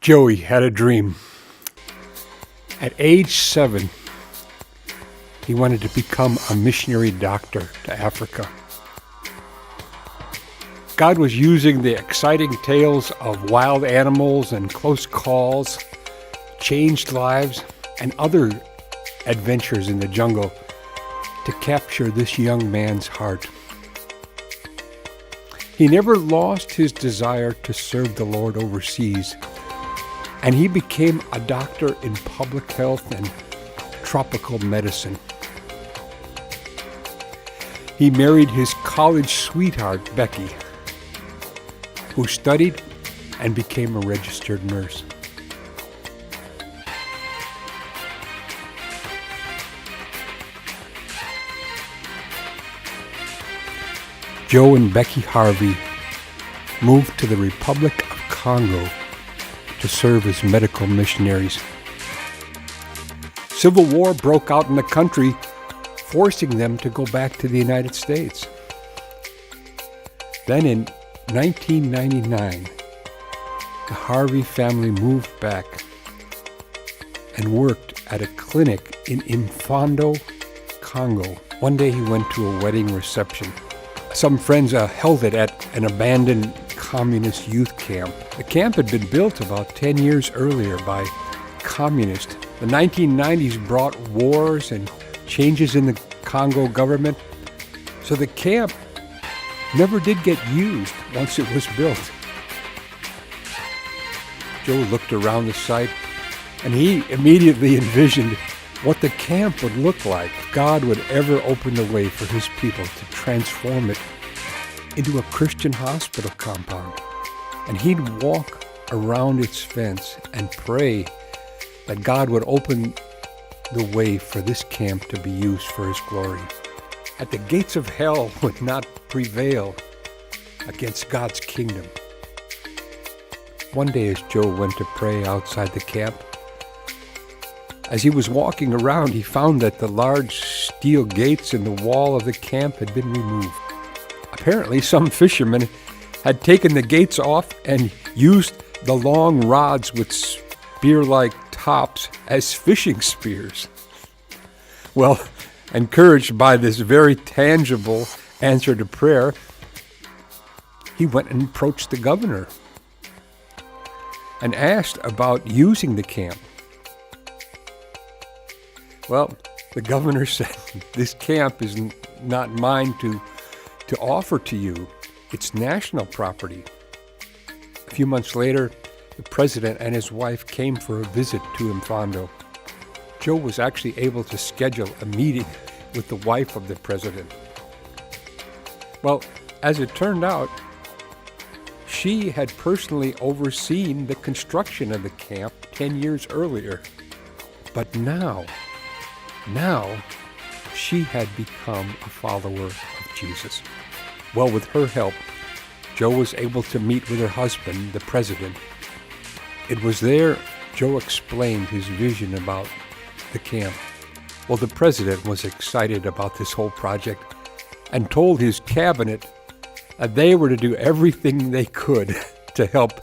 Joey had a dream. At age 7, he wanted to become a missionary doctor to Africa. God was using the exciting tales of wild animals and close calls, changed lives, and other adventures in the jungle to capture this young man's heart. He never lost his desire to serve the Lord overseas, and he became a doctor in public health and tropical medicine. He married his college sweetheart, Becky, who studied and became a registered nurse. Joe and Becky Harvey moved to the Republic of Congo to serve as medical missionaries. Civil war broke out in the country, forcing them to go back to the United States. Then in 1999, the Harvey family moved back and worked at a clinic in Impfondo, Congo. One day he went to a wedding reception. Some friends held it at an abandoned communist youth camp. The camp had been built about 10 years earlier by communists. The 1990s brought wars and changes in the Congo government, so the camp never did get used once it was built. Joe looked around the site, and he immediately envisioned what the camp would look like if God would ever open the way for his people to transform it into a Christian hospital compound. And he'd walk around its fence and pray that God would open the way for this camp to be used for his glory. That the gates of hell would not prevail against God's kingdom. One day as Joe went to pray outside the camp, as he was walking around, he found that the large steel gates in the wall of the camp had been removed. Apparently, some fishermen had taken the gates off and used the long rods with spear-like tops as fishing spears. Well, encouraged by this very tangible answer to prayer, he went and approached the governor and asked about using the camp. Well, the governor said, "This camp is not mine to offer to you. It's national property." A few months later, the president and his wife came for a visit to Impfondo. Joe was actually able to schedule a meeting with the wife of the president. Well, as it turned out, she had personally overseen the construction of the camp 10 years earlier. But now she had become a follower of Jesus. Well, with her help, Joe was able to meet with her husband, the president. It was there Joe explained his vision about the camp. Well, the president was excited about this whole project and told his cabinet that they were to do everything they could to help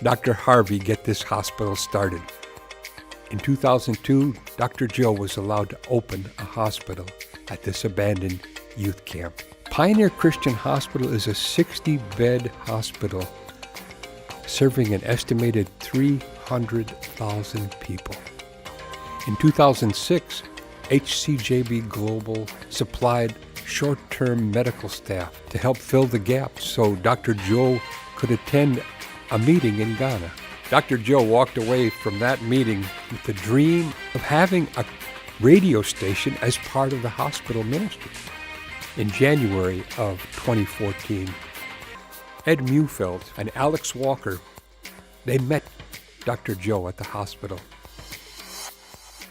Dr. Harvey get this hospital started. In 2002, Dr. Joe was allowed to open a hospital at this abandoned youth camp. Pioneer Christian Hospital is a 60-bed hospital serving an estimated 300,000 people. In 2006, HCJB Global supplied short-term medical staff to help fill the gaps so Dr. Joe could attend a meeting in Ghana. Dr. Joe walked away from that meeting with the dream of having a radio station as part of the hospital ministry. In January of 2014, Ed Mufeld and Alex Walker, they met Dr. Joe at the hospital.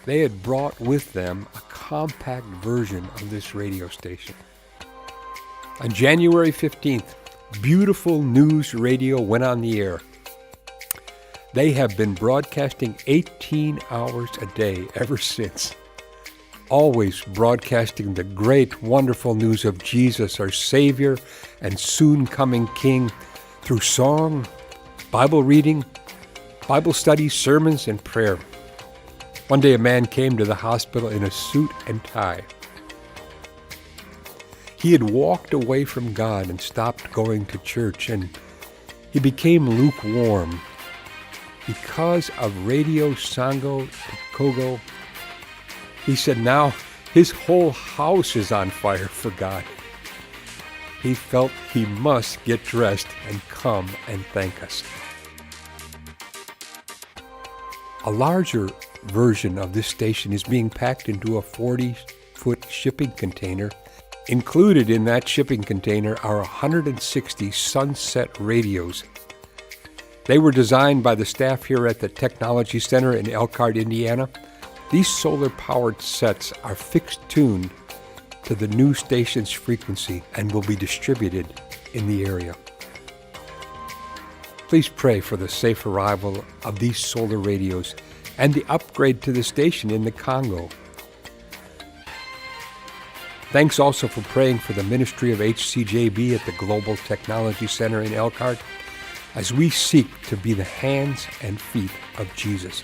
They had brought with them a compact version of this radio station. On January 15th, Beautiful News Radio went on the air. They have been broadcasting 18 hours a day ever since. Always broadcasting the great, wonderful news of Jesus, our Savior and soon coming King, through song, Bible reading, Bible studies, sermons, and prayer. One day a man came to the hospital in a suit and tie. He had walked away from God and stopped going to church, and he became lukewarm. Because of Radio Sango to Congo, he said now his whole house is on fire for God. He felt he must get dressed and come and thank us. A larger version of this station is being packed into a 40-foot shipping container. Included in that shipping container are 160 Sunset radios. They were designed by the staff here at the Technology Center in Elkhart, Indiana. These solar-powered sets are fixed-tuned to the new station's frequency and will be distributed in the area. Please pray for the safe arrival of these solar radios and the upgrade to the station in the Congo. Thanks also for praying for the ministry of HCJB at the Global Technology Center in Elkhart as we seek to be the hands and feet of Jesus.